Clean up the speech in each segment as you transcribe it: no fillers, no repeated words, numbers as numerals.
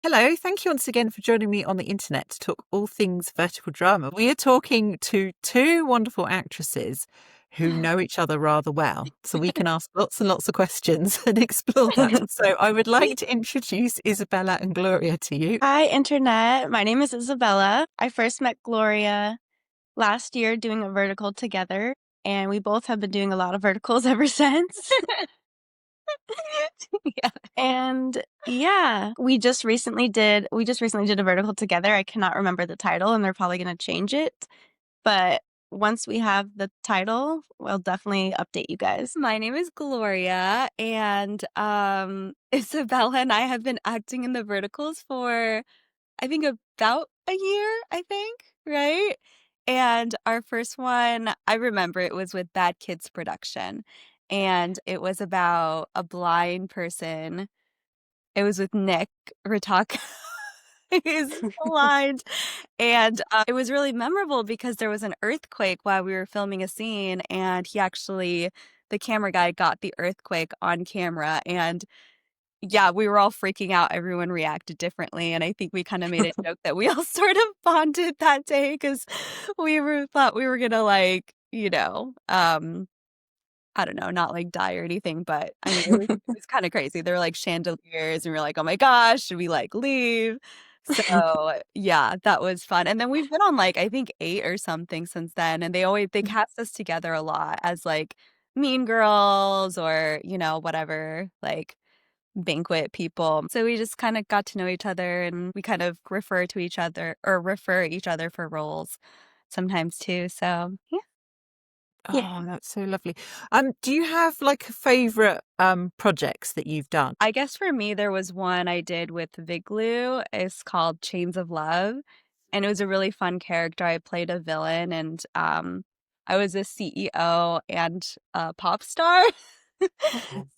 Hello, thank you once again for joining me on the internet to talk all things vertical drama. We are talking to two wonderful actresses who know each other rather well, so we can ask lots and lots of questions and explore that. So I would like to introduce Isabella and Gloria to you. Hi, Internet. My name is Isabella. I first met Gloria last year doing a vertical together, and we both have been doing a lot of verticals ever since. Yeah. And yeah, we just recently did a vertical together. I cannot remember the title, and they're probably going to change it. But once we have the title, we'll definitely update you guys. My name is Gloria, and Isabella and I have been acting in the verticals for, I think, about a year, right? And our first one, I remember it was with Bad Kids Production, and it was about a blind person. It was with Nick Ritaka. He's blind. And it was really memorable because there was an earthquake while we were filming a scene, and the camera guy got the earthquake on camera. And yeah, we were all freaking out. Everyone reacted differently. And I think we kind of made a joke that we all sort of bonded that day because thought we were gonna I don't know, not like die or anything, but I mean, it was kind of crazy. There were like chandeliers, and we were like, oh my gosh, should we like leave? So yeah, that was fun. And then we've been on like, I think 8 or something since then. And they cast us together a lot as like mean girls or, whatever, like banquet people. So we just kind of got to know each other, and we kind of refer each other for roles sometimes too. So yeah. Yeah. Oh, that's so lovely. Do you have like favorite projects that you've done? I guess for me, there was one I did with Viglu. It's called Chains of Love. And it was a really fun character. I played a villain, and I was a CEO and a pop star.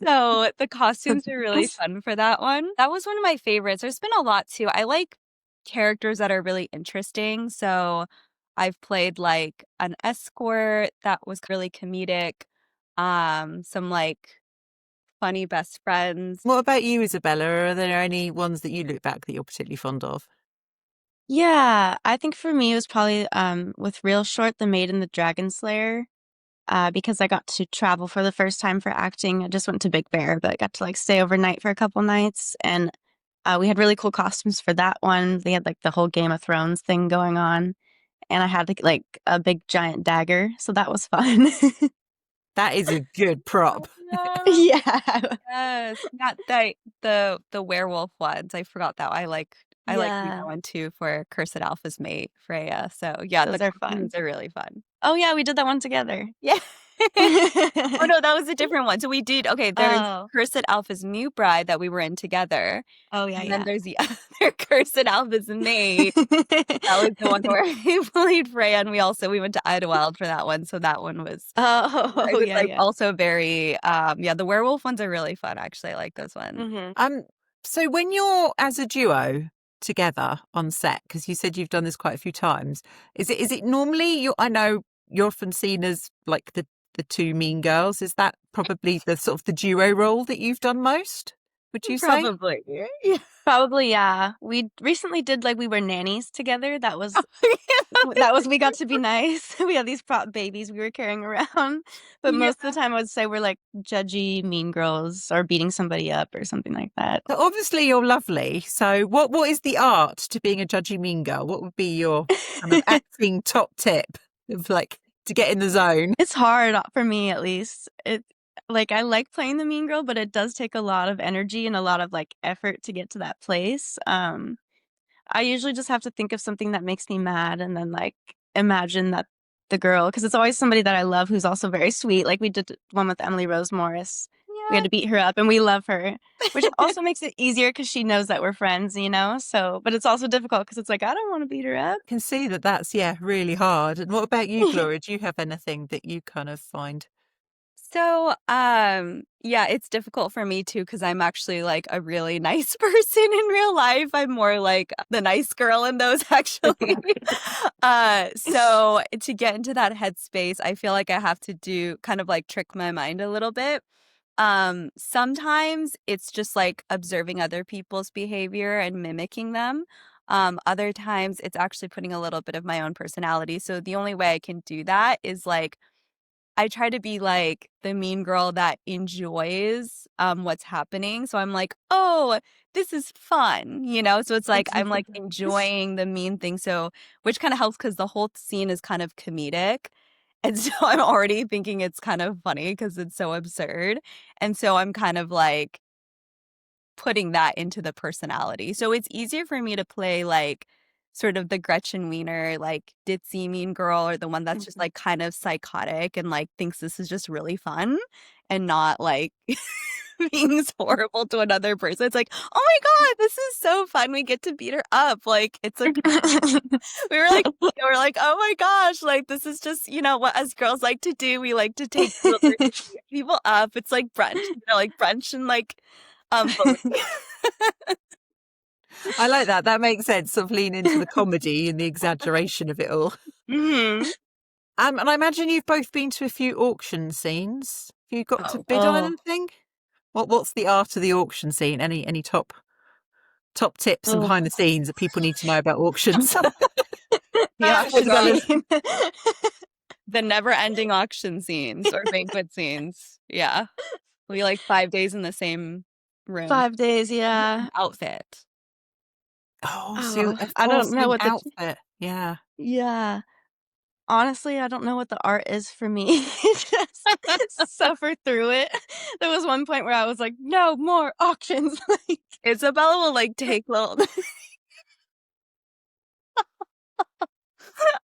So the costumes were really fun for that one. That was one of my favorites. There's been a lot too. I like characters that are really interesting. So I've played like an escort that was really comedic. Some like funny best friends. What about you, Isabella? Are there any ones that you look back that you're particularly fond of? Yeah, I think for me it was probably with Real Short, The Maid and the Dragon Slayer. Because I got to travel for the first time for acting. I just went to Big Bear, but got to like stay overnight for a couple nights, and we had really cool costumes for that one. They had like the whole Game of Thrones thing going on, and I had like a big giant dagger, so that was fun. That is a good prop. No. Yeah. Yes, not the werewolf ones. I forgot that. I like Yeah. that one too for Cursed Alpha's mate, Freya. So yeah, Those the are fun. costumes are really fun. Oh yeah, we did that one together. Yeah. Oh no, that was a different one. So we did there's Oh. Cursed Alpha's new bride that we were in together. Oh yeah, And then yeah. there's the other Cursed Alpha's mate. That was the one where he played Freya, and we went to Idlewild for that one. So that one was it Oh was yeah, like yeah. also very yeah, the werewolf ones are really fun actually. I like those ones. So when you're as a duo together on set, because you said you've done this quite a few times, is it normally I know you're often seen as like the two mean girls. Is that probably the sort of the duo role that you've done most? Would you say? Probably. Yeah. Probably, yeah. We recently did like we were nannies together. That was we got to be nice. We had these prop babies we were carrying around. But Yeah. most of the time I would say we're like judgy mean girls or beating somebody up or something like that. So obviously you're lovely. So what is the art to being a judgy mean girl? What would be your kind of acting top tip of like to get in the zone? It's hard for me at least. I like playing the mean girl, but it does take a lot of energy and a lot of like effort to get to that place. I usually just have to think of something that makes me mad and then like imagine that the girl, because it's always somebody that I love who's also very sweet. Like we did one with Emily Rose Morris. We had to beat her up and we love her, which also makes it easier because she knows that we're friends, you know? So, but it's also difficult because it's like, I don't want to beat her up. I can see that that's, yeah, really hard. And what about you, Gloria? Do you have anything that you kind of find? So, yeah, it's difficult for me too because I'm actually like a really nice person in real life. I'm more like the nice girl in those actually. So to get into that headspace, I feel like I have to do kind of like trick my mind a little bit. Sometimes it's just like observing other people's behavior and mimicking them. Other times it's actually putting a little bit of my own personality. So the only way I can do that is like I try to be like the mean girl that enjoys what's happening. So I'm like, oh, this is fun, you know? So it's like I'm like enjoying the mean thing. So which kind of helps because the whole scene is kind of comedic. And so I'm already thinking it's kind of funny because it's so absurd. And so I'm kind of like putting that into the personality. So it's easier for me to play like sort of the Gretchen Wiener, like ditzy mean girl, or the one that's just like kind of psychotic and like thinks this is just really fun and not like being horrible to another person. It's like, oh my God, this is so fun. We get to beat her up. Like it's like we were like, oh my gosh, like this is just, you know, what us girls like to do. We like to take people up. It's like brunch, you know, like brunch and like bullying. I like that. That makes sense. Sort of lean into the comedy and the exaggeration of it all. Mhm. And I imagine you've both been to a few auction scenes. Have you got to bid on Oh. anything? What's the art of the auction scene? Any top tips and Oh. behind the scenes that people need to know about auctions? The auction Isabella's- scene. The never-ending auction scenes or banquet scenes. Yeah. We'll be like 5 days in the same room. 5 days, yeah. Outfit. Oh, so Oh, of I don't course, know an what the outfit. Yeah. yeah. Honestly, I don't know what the art is for me. Just suffer through it. There was one point where I was like, "No more auctions." Like Isabella will like take little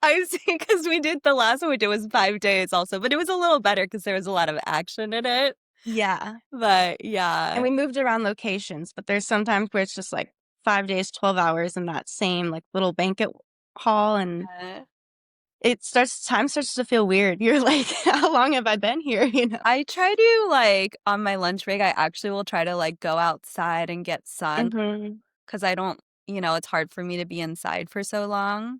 I see, because we did the last one we did was 5 days also, but it was a little better because there was a lot of action in it. yeah. But And yeah. we moved around locations, but there's sometimes where it's just like 5 days, 12 hours in that same like little banquet hall, and time starts to feel weird. You're like, "How long have I been here?" You know? I try to like on my lunch break, I actually will try to like go outside and get sun Mhm. because I don't, you know, it's hard for me to be inside for so long.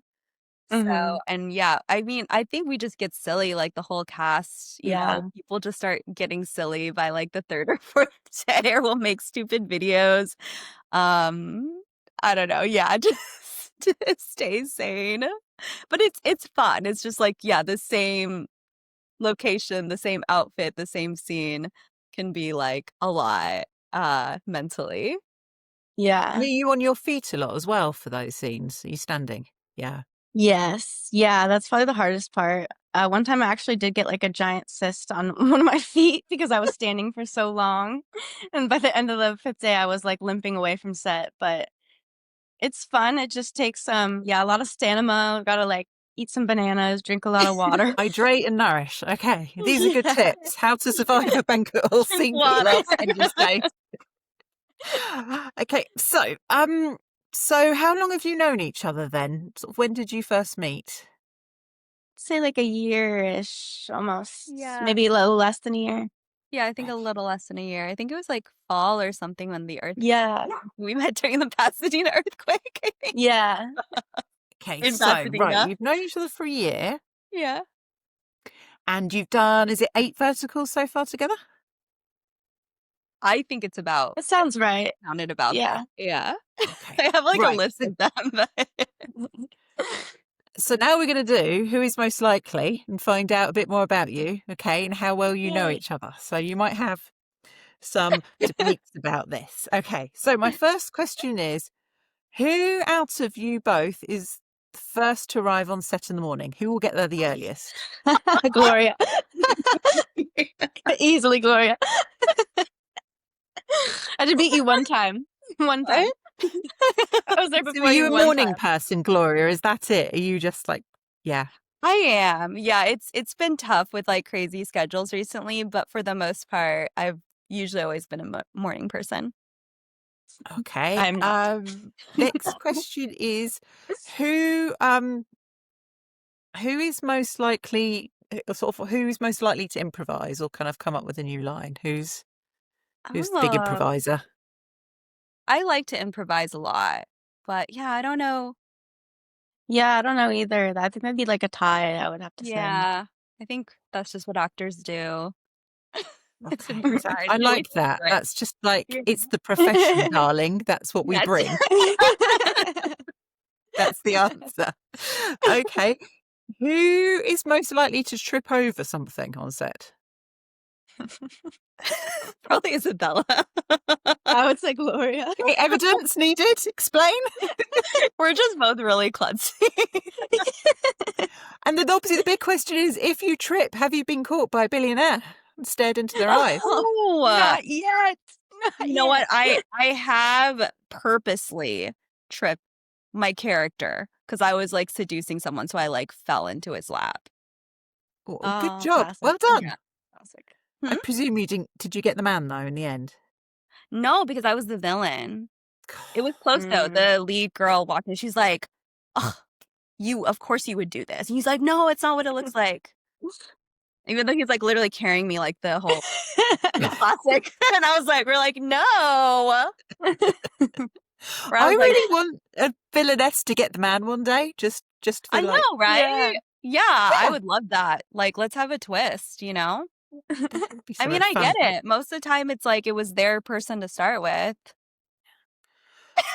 So, Mhm. and yeah, I mean, I think we just get silly, like the whole cast, you know, Yeah. people just start getting silly by like the third or fourth day, or we'll make stupid videos. I don't know. Yeah, just to stay sane. But it's fun. It's just like, yeah, the same location, the same outfit, the same scene can be like a lot mentally. And are Yeah. you on your feet a lot as well for those scenes? Are you standing? Yeah. Yes. Yeah, that's probably the hardest part. One time I actually did get like a giant cyst on one of my feet because I was standing for so long. And by the end of the 5th day, I was like limping away from set. But it's fun. It just takes yeah, a lot of stamina. I've gotta like eat some bananas, drink a lot of water. Hydrate and nourish. Okay. These are good Yeah. tips. How to survive a banquet hall Drink scene for the water. last 100 days. Okay. So how long have you known each other then? Sort of when did you first meet? Say like a year-ish almost. Yeah. Maybe a little less than a year. Yeah, I think a little less than a year. I think it was like fall or something when the earth Yeah. we met during the Pasadena earthquake, I think. Yeah. Okay, In so right, Pasadena. you've known each other for a year Yeah. and you've done, is it 8 verticals so far together? I think it's about That sounds right. counted about Yeah. that. Yeah. Okay. I have like a Right. list of them, but So now we're going to do who is most likely and find out a bit more about you, okay, and how well you know Yay. each other. So you might have some debates about this. Okay, so my first question is, who out of you both is the first to arrive on set in the morning? Who will get there the earliest? Gloria. Easily Gloria. I did beat you one time. One time. I was there So are before you you a one morning time. person, Gloria? Is that it? Are you just like, yeah? I am. Yeah, it's been tough with like crazy schedules recently, but for the most part, I've usually always been a morning person. Okay. I'm not. Next question is, who who is most likely who is most likely to improvise or kind of come up with a new line? Who's the big Oh, improviser? I like to improvise a lot, but yeah, I don't know. Yeah, I don't know either. I think that'd be like a tie, I would have to say. Yeah, I think that's just what actors do. It's Okay. improvise. I You always like that. right. That's just like, Yeah. it's the profession, darling. That's what we Yes. bring. That's the answer. Okay. Who is most likely to trip over something on set? Probably Isabella. I would say Gloria. Okay, evidence needed. Explain. We're just both really klutzy. And then obviously the big question is, if you trip, have you been caught by a billionaire and stared into their eyes? Oh, Not yet. Not you know what? yet. I have purposely tripped my character because I was like seducing someone, so I like fell into his lap. Oh, good Oh, job. classic. Well done. Yeah. Classic. I presume you didn't. Did you get the man though in the end? No, because I was the villain. It was close though. Mm. The lead girl walked in. She's like, "Ugh, of course you would do this." And he's like, "No, it's not what it looks like." Even though he's like literally carrying me like the whole classic. And I was like, we're like, no. Where I was like, really want a villainess to get the man one day. Just for I like, know, right? Yeah. Yeah, I would love that. Like, let's have a twist, you know? that would be so I mean, much I fun. get it. Most of the time, it's like it was their person to start with.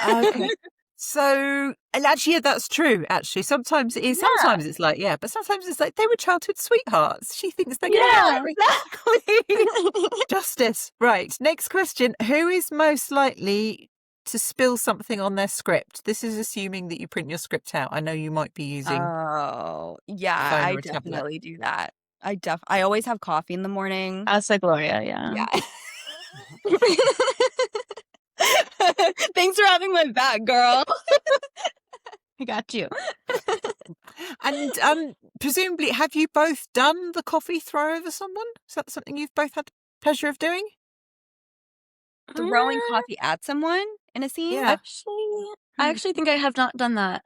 Okay. So, and actually, yeah, that's true. Actually, sometimes it is. Yeah. Sometimes it's like, yeah, but sometimes it's like they were childhood sweethearts. She thinks they're going to Yeah. marry. Exactly. Justice. Right. Next question. Who is most likely to spill something on their script? This is assuming that you print your script out. I know you might be using Oh, a yeah, phone I or a tablet. definitely do that. I always have coffee in the morning. I would say Gloria, yeah. Yeah. Thanks for having my back, girl. I got you. And presumably, have you both done the coffee throw over someone? Is that something you've both had the pleasure of doing? Throwing coffee at someone in a scene? Yeah. I actually think I have not done that.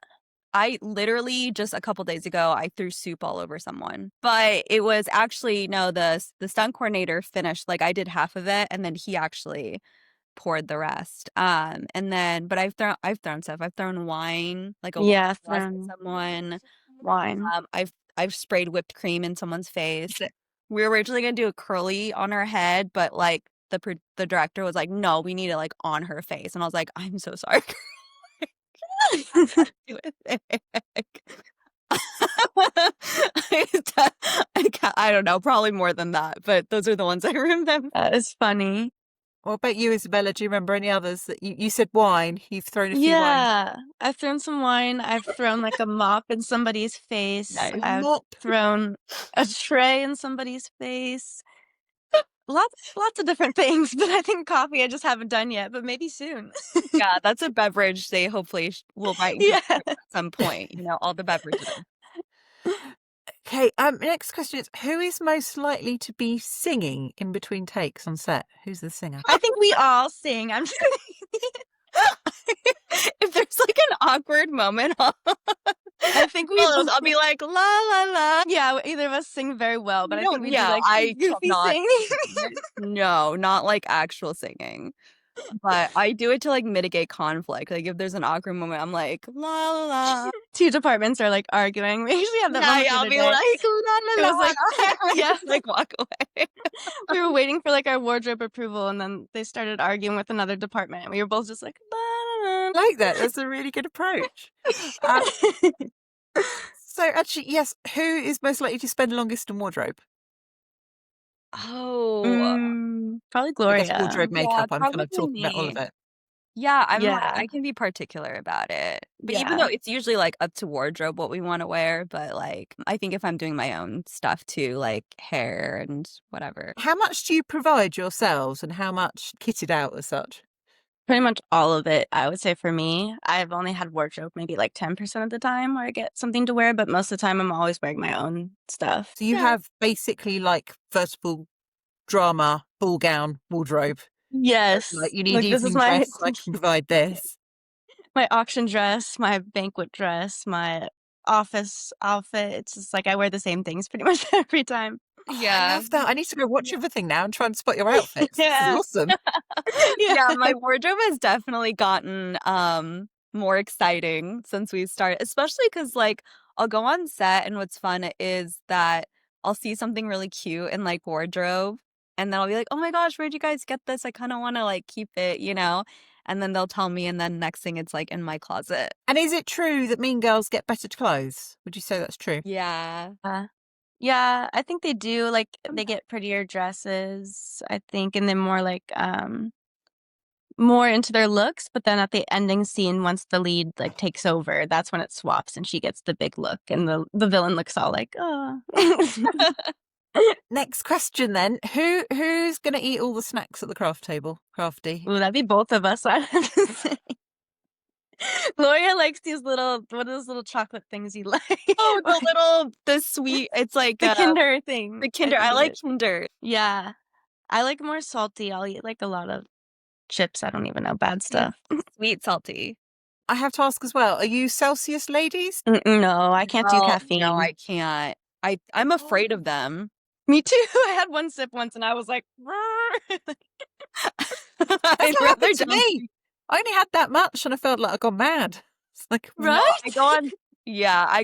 I literally just a couple days ago I threw soup all over someone. But it was actually no, the stunt coordinator finished like I did half of it and then he actually poured the rest. And then but I've thrown stuff. I've thrown wine, like a Yeah, glass at thrown someone. wine. I've sprayed whipped cream in someone's face. We were originally gonna do a curly on her head, but like the director was like, "No, we need it like on her face," and I was like, "I'm so sorry." Do it. I don't know, probably more than that, but those are the ones I remember. That is funny. What about you, Isabella? Do you remember any others that you said wine? You've thrown a few wines. Yeah, I've thrown some wine. I've thrown like a mop in somebody's face. Nice. I've Mop. thrown a tray in somebody's face. Lots of different things, but I think coffee I just haven't done yet, but maybe soon. Yeah, that's a beverage they hopefully will write into Yeah. at some point, you know, all the beverages. Okay. Next question is: who is most likely to be singing in between takes on set? Who's the singer? I think we all sing. I'm just If there's like an awkward moment, I think we I'll be like la la la. yeah, either of us sing very well, but I think we do yeah, like I goofy cannot. singing. No, not like actual singing. But I do it to like mitigate conflict. Like if there's an awkward moment, I'm like la la la. Two departments are like arguing. We usually have that Yeah, moment the I'll other be day. like It la was la like la. yeah, Just, like walk away. we were waiting for like our wardrobe approval, and then they started arguing with another department, and we were both just like, I like that. That's a really good approach. So actually, yes, who is most likely to spend longest in wardrobe? Oh, probably I Gloria. guess wardrobe yeah, makeup. I'm kind of probably talking about all of me. it. Yeah, I'm like Yeah. I can be particular about it. But even Yeah. though it's usually like up to wardrobe what we want to wear, but like I think if I'm doing my own stuff too, like hair and whatever. How much do you provide yourselves, and how much kitted out as such? Pretty much all of it, I would say for me. I've only had wardrobe maybe like 10% of the time where I get something to wear, but most of the time I'm always wearing my own stuff. So you have basically like vertical drama, ball gown, wardrobe. Yes. Like you need Like, this is evening my dress, I can provide this. my auction dress, my banquet dress, my office outfit. It's just like I wear the same things pretty much every time. Oh, I Yeah. love that. I need to go watch everything now and try and spot your outfits. Yeah. This is awesome. Yeah, my wardrobe has definitely gotten more exciting since we started, especially because like I'll go on set and what's fun is that I'll see something really cute in like wardrobe and then I'll be like, "Oh my gosh, where'd you guys get this? I kind of want to like keep it, you know?" And then they'll tell me, and then next thing it's like in my closet. And is it true that mean girls get better clothes? Would you say that's true? Yeah. Yeah, I think they do. Like they get prettier dresses, I think, and then more like more into their looks, but then at the ending scene, once the lead like takes over, that's when it swaps and she gets the big look and the villain looks all like, oh. Next question then. Who's gonna eat all the snacks at the craft table? Crafty. Ooh, that'd be both of us, I'd have to say. Gloria likes these little, what are those little chocolate things you like? Oh, the sweet, it's like The Kinder thing. the Kinder. I like Kinder. Yeah. I like more salty. I'll eat like a lot of chips. I don't even know. Bad stuff. Sweet salty. I have to ask as well, are you Celsius ladies? No, I can't do caffeine. No, I can't. I'm afraid of them. Me too. I had one sip once and I was like, That's what happened to me. I only had that much and I felt like I got mad. It's like, right? I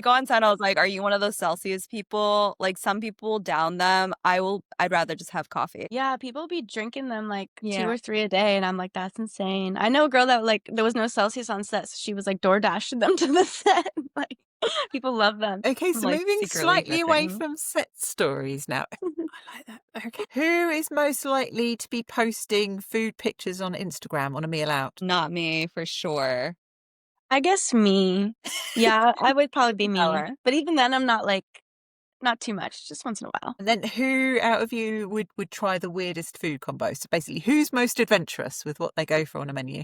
go on set. I was like, "Are you one of those Celsius people? Like some people down them. I'd rather just have coffee." Yeah, people be drinking them like 2 Yeah. or 3 a day, and I'm like, that's insane. I know a girl that like there was no Celsius on set, so she was like door dashing them to the set. Like people love them. okay, so like, moving secretly slightly away dripping. from set stories now. I like that. Okay. Who is most likely to be posting food pictures on Instagram on a meal out? Not me, for sure. I guess me. Yeah, I would probably be me. Isabella. But even then, I'm not like not too much, just once in a while. And then who out of you would try the weirdest food combo? So basically, who's most adventurous with what they go for on a menu?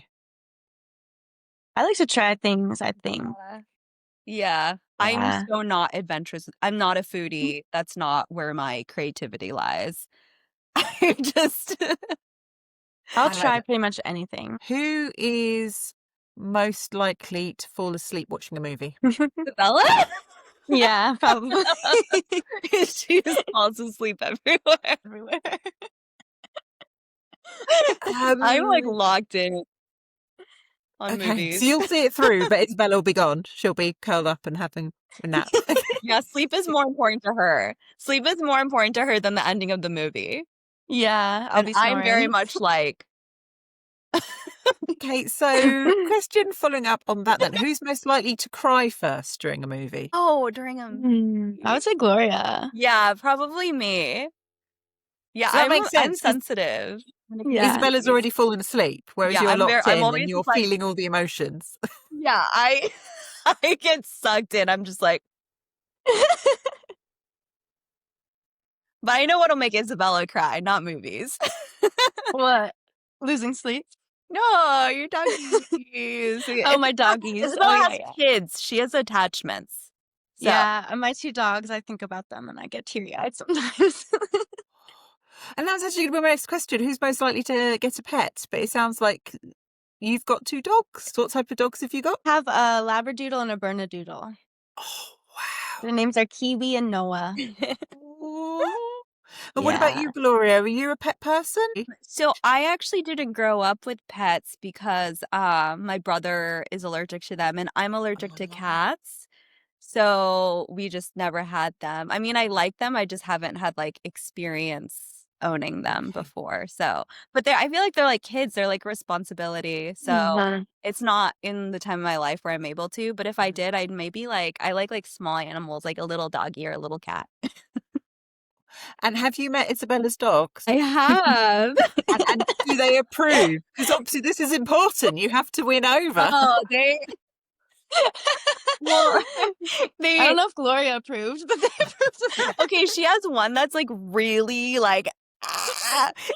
I like to try things, I think. Yeah. Yeah. I'm so not adventurous. I'm not a foodie. That's not where my creativity lies. I just I'll like try that. pretty much anything. Who is most likely to fall asleep watching a movie? Isabella? Yeah, probably. She just falls asleep everywhere. I'm like locked in on Okay, movies. so you'll see it through, but Isabella will be gone. She'll be curled up and having a nap. Yeah, sleep is more important to her. Sleep is more important to her than the ending of the movie. Yeah, I'll And be I'm very snoring. much like, Okay, so question following up on that then. Who's most likely to cry first during a movie? oh, during a I would say Gloria. Yeah, probably me. Yeah, So that makes I'm sense, 'cause sensitive. Yeah. Isabella's already fallen asleep, whereas Yeah, you're locked I'm in always and you're just like, feeling all the emotions. yeah, I I get sucked in. I'm just like, but I know what'll make Isabella cry, not movies. What? Losing sleep? No, your doggies. Oh, my doggies. Isabella Oh, has yeah. kids. She has attachments. So. Yeah, and my 2 dogs, I think about them and I get teary-eyed sometimes. And that's actually going to be my next question. Who's most likely to get a pet? But it sounds like you've got 2 dogs. What type of dogs have you got? I have a Labradoodle and a Bernedoodle. Oh, wow. Their names are Kiwi and Noah. And what about you, Gloria? Are you a pet person? So I actually didn't grow up with pets because my brother is allergic to them and I'm allergic to cats. So we just never had them. I mean, I like them. I just haven't had like experience owning them before. So, but I feel like they're like kids. They're like responsibility. So it's not in the time of my life where I'm able to. But if I did, I'd maybe I like small animals, like a little doggy or a little cat. And have you met Isabella's dogs? I have. And do they approve? Because obviously this is important. You have to win over. Oh, well, I don't know if Gloria approved, but they approved. Okay, she has one that's like really like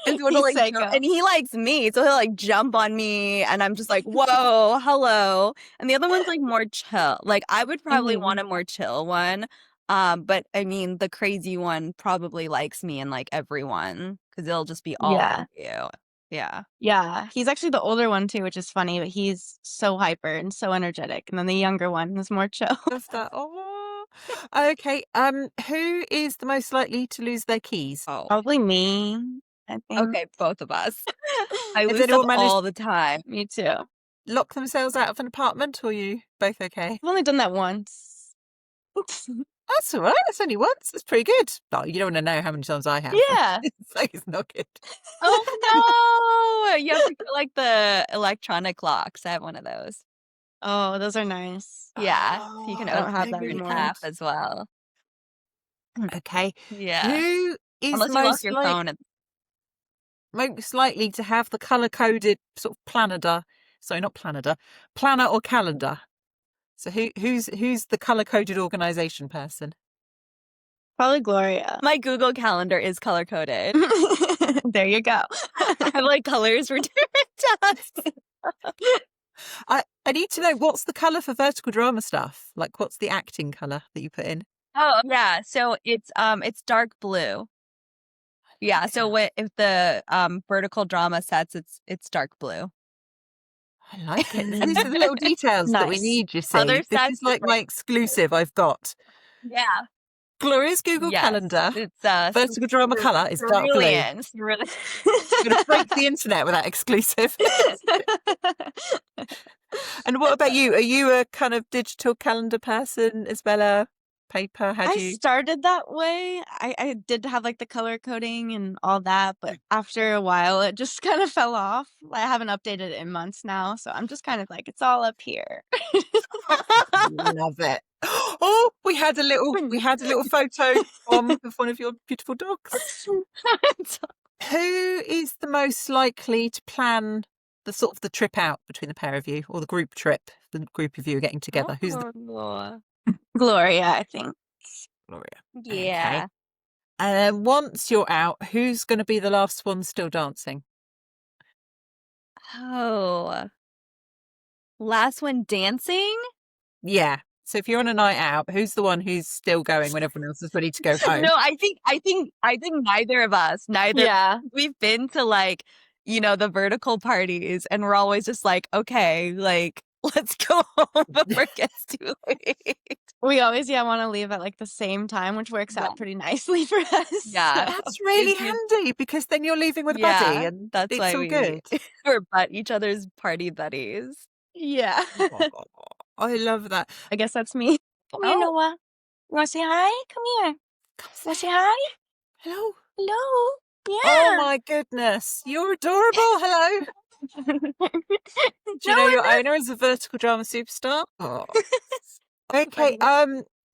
and so He's like psycho. and he likes me, so he'll like jump on me and I'm just like, whoa, hello. And the other one's like more chill. Like I would probably want a more chill one. But I mean the crazy one probably likes me and like everyone because it'll just be all over you. Yeah. Yeah, he's actually the older one too, which is funny, but he's so hyper and so energetic. And then the younger one is more chill. Love that. Oh. Okay. Who is the most likely to lose their keys? Oh. Probably me, I think. Okay, both of us. I Has lose anyone stuff managed all the time. Me too. I've Lock themselves out of an apartment, or are you both okay? only done that once. That's all right. That's only once. That's pretty good. Oh, you don't want to know how many times I have. Yeah. It's like it's not good. Oh no! You have to get like the electronic locks. I have one of those. Oh, those are nice. Yeah, so you can I don't have open that your anymore. tap as well. Okay. Yeah, Who is unless you lock most your phone. most likely to have the color coded sort of planner or calendar? So who's the color coded organization person? Probably Gloria. My Google Calendar is color coded. There you go. I have like colors for different tasks. I need to know, what's the color for vertical drama stuff? Like, what's the acting color that you put in? Oh yeah, so it's dark blue. Yeah, so if the vertical drama sets, it's dark blue. I like it. These are the little details that we Nice. need, you see. Other This sets is like my exclusive I've got. Yeah. Gloria's Google Yes. Calendar. It's Vertical drama color is dark blue. I'm Cerulean. going to break the internet with that exclusive. And what about you? Are you a kind of digital calendar person, Isabella? Paper? I started that way. I did have like the color coding and all that, but after a while it just kind of fell off. I haven't updated it in months now, so I'm just kind of like, it's all up here. Love it. Oh, we had a little photo of one of your beautiful dogs. Who is the most likely to plan the sort of the trip out between the pair of you, or the group trip? The group of you are getting together. Who's the Gloria, I think. Gloria? Yeah. Okay. And then once you're out, who's going to be the last one still dancing? Oh. Last one dancing? Yeah. So if you're on a night out, who's the one who's still going when everyone else is ready to go home? No, I think neither of us. Yeah. We've been to like, the vertical parties and we're always just like, okay, like let's go home before it gets too late. We always want to leave at like the same time, which works out pretty nicely for us. Yeah. That's really handy, because then you're leaving with a buddy, and that's it's why all good. we're each other's party buddies. Yeah. I love that. I guess that's me. Come here, Noah. You want to say hi? Come here. Want to say hi? Hello. Hello. Yeah. Oh my goodness, you're adorable. Hello. Do you know your owner is a vertical drama superstar? Oh. Okay.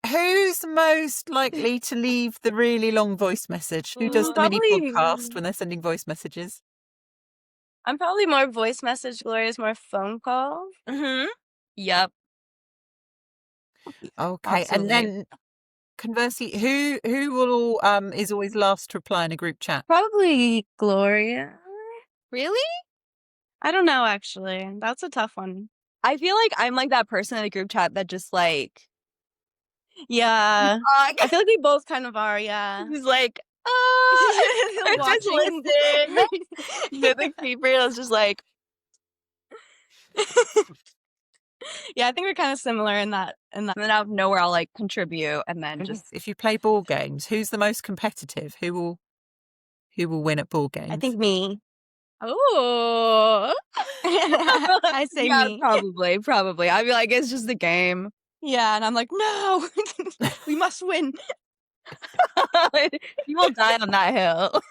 Who's most likely to leave the really long voice message? Who does the mini podcast when they're sending voice messages? I'm probably more voice message. Gloria's more phone call. Mm-hmm. Yep. Okay. Absolutely. And then conversely, who will is always last to reply in a group chat? Probably Gloria. Really? I don't know, actually. That's a tough one. I feel like I'm like that person in a group chat that just like, yeah. I feel like we both kind of are. Yeah. He's like, just listen. The creeper is just like. Yeah, I think we're kind of similar in that. And then out of nowhere, I'll like contribute, and then just. If you play board games, who's the most competitive? Who will win at board games? I think me. Oh, I say me. Probably. I'd be like, it's just a game. Yeah, and I'm like, no, we must win. You will die on that hill.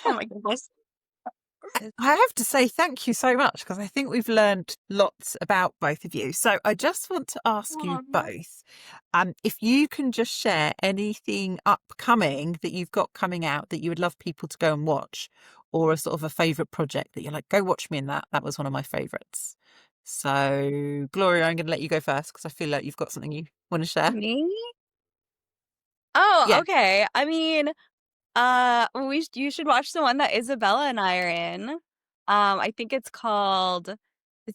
Oh my goodness. I have to say thank you so much, because I think we've learned lots about both of you. So I just want to ask you both, if you can just share anything upcoming that you've got coming out that you would love people to go and watch, or a sort of a favourite project that you're like, go watch me in that. That was one of my favourites. So Gloria, I'm going to let you go first, because I feel like you've got something you want to share. Me? Oh, yeah. Okay. I mean, you should watch the one that Isabella and I are in. I think it's the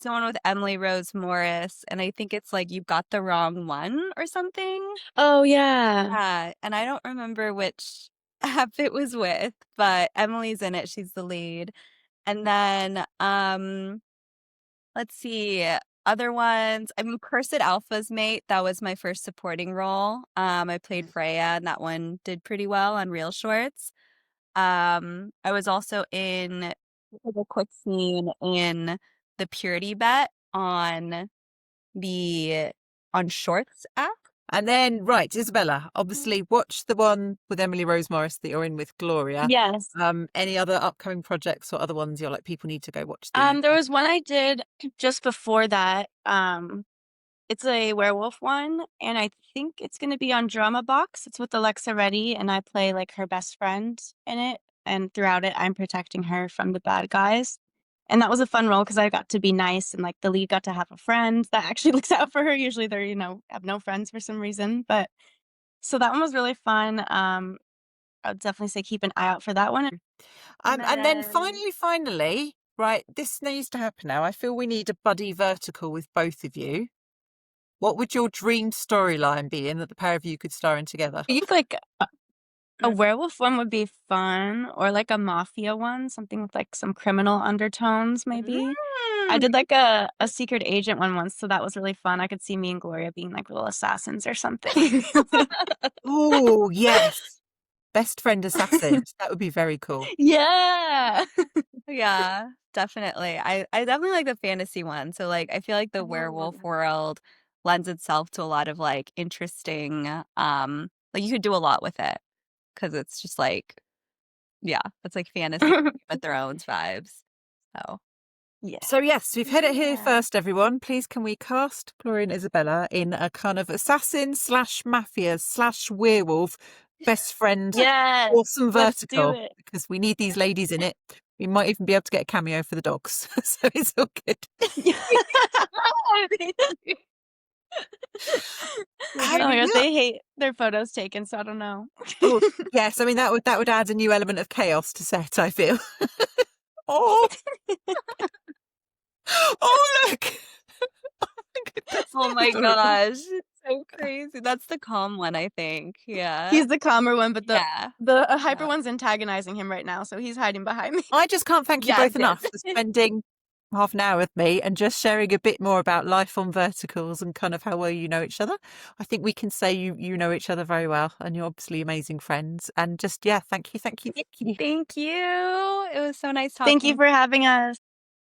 one with Emily Rose Morris, and I think it's like You Got the Wrong One or something. Oh yeah. And I don't remember which app it was with, but Emily's in it. She's the lead. And then let's see. Other ones, I mean, Cursed Alpha's Mate, that was my first supporting role. I played Freya, and that one did pretty well on Real Shorts. I was also in a quick scene in the Purity Bet on Shorts app. And then, right, Isabella, obviously watch the one with Emily Rose Morris that you're in with Gloria. Yes. Any other upcoming projects or other ones you're like, people need to go watch these? There was one I did just before that. It's a werewolf one, and I think it's gonna be on Drama Box. It's with Alexa Reddy, and I play like her best friend in it. And throughout it, I'm protecting her from the bad guys. And that was a fun role because I got to be nice, and like the lead got to have a friend that actually looks out for her. Usually they're, have no friends for some reason. But so that one was really fun. I would definitely say keep an eye out for that one. And then finally, right, this needs to happen now. I feel we need a buddy vertical with both of you. What would your dream storyline be in that the pair of you could star in together? You think like a werewolf one would be fun, or like a mafia one, something with like some criminal undertones, maybe. I did like a secret agent one once, so that was really fun. I could see me and Gloria being like little assassins or something. Oh, yes. Best friend assassins. That would be very cool. Yeah. Yeah, definitely. I definitely like the fantasy one. So like I feel like the werewolf world lends itself to a lot of like interesting like you could do a lot with it because it's just like yeah, it's like fantasy Game of Thrones vibes. So Yeah. So yes, we've had it here first, everyone. Please can we cast Gloria and Isabella in a kind of assassin / mafia / werewolf best friend Yes. awesome Let's do vertical it. because we need these ladies in it. We might even be able to get a cameo for the dogs. So it's all good. Oh my gosh, they hate their photos taken, so I don't know. Oh, yes, I mean that would add a new element of chaos to set, I feel. Oh, oh look. oh my gosh, it's so crazy. That's the calm one, I think. Yeah. He's the calmer one, but the yeah. hyper one's antagonizing him right now, so he's hiding behind me. I just can't thank you Yeah, both enough for spending half an hour with me and just sharing a bit more about life on verticals and kind of how well you know each other. I think we can say you know each other very well and you're obviously amazing friends. And just, yeah, thank you. Thank you. It was so nice talking. Thank you for having us.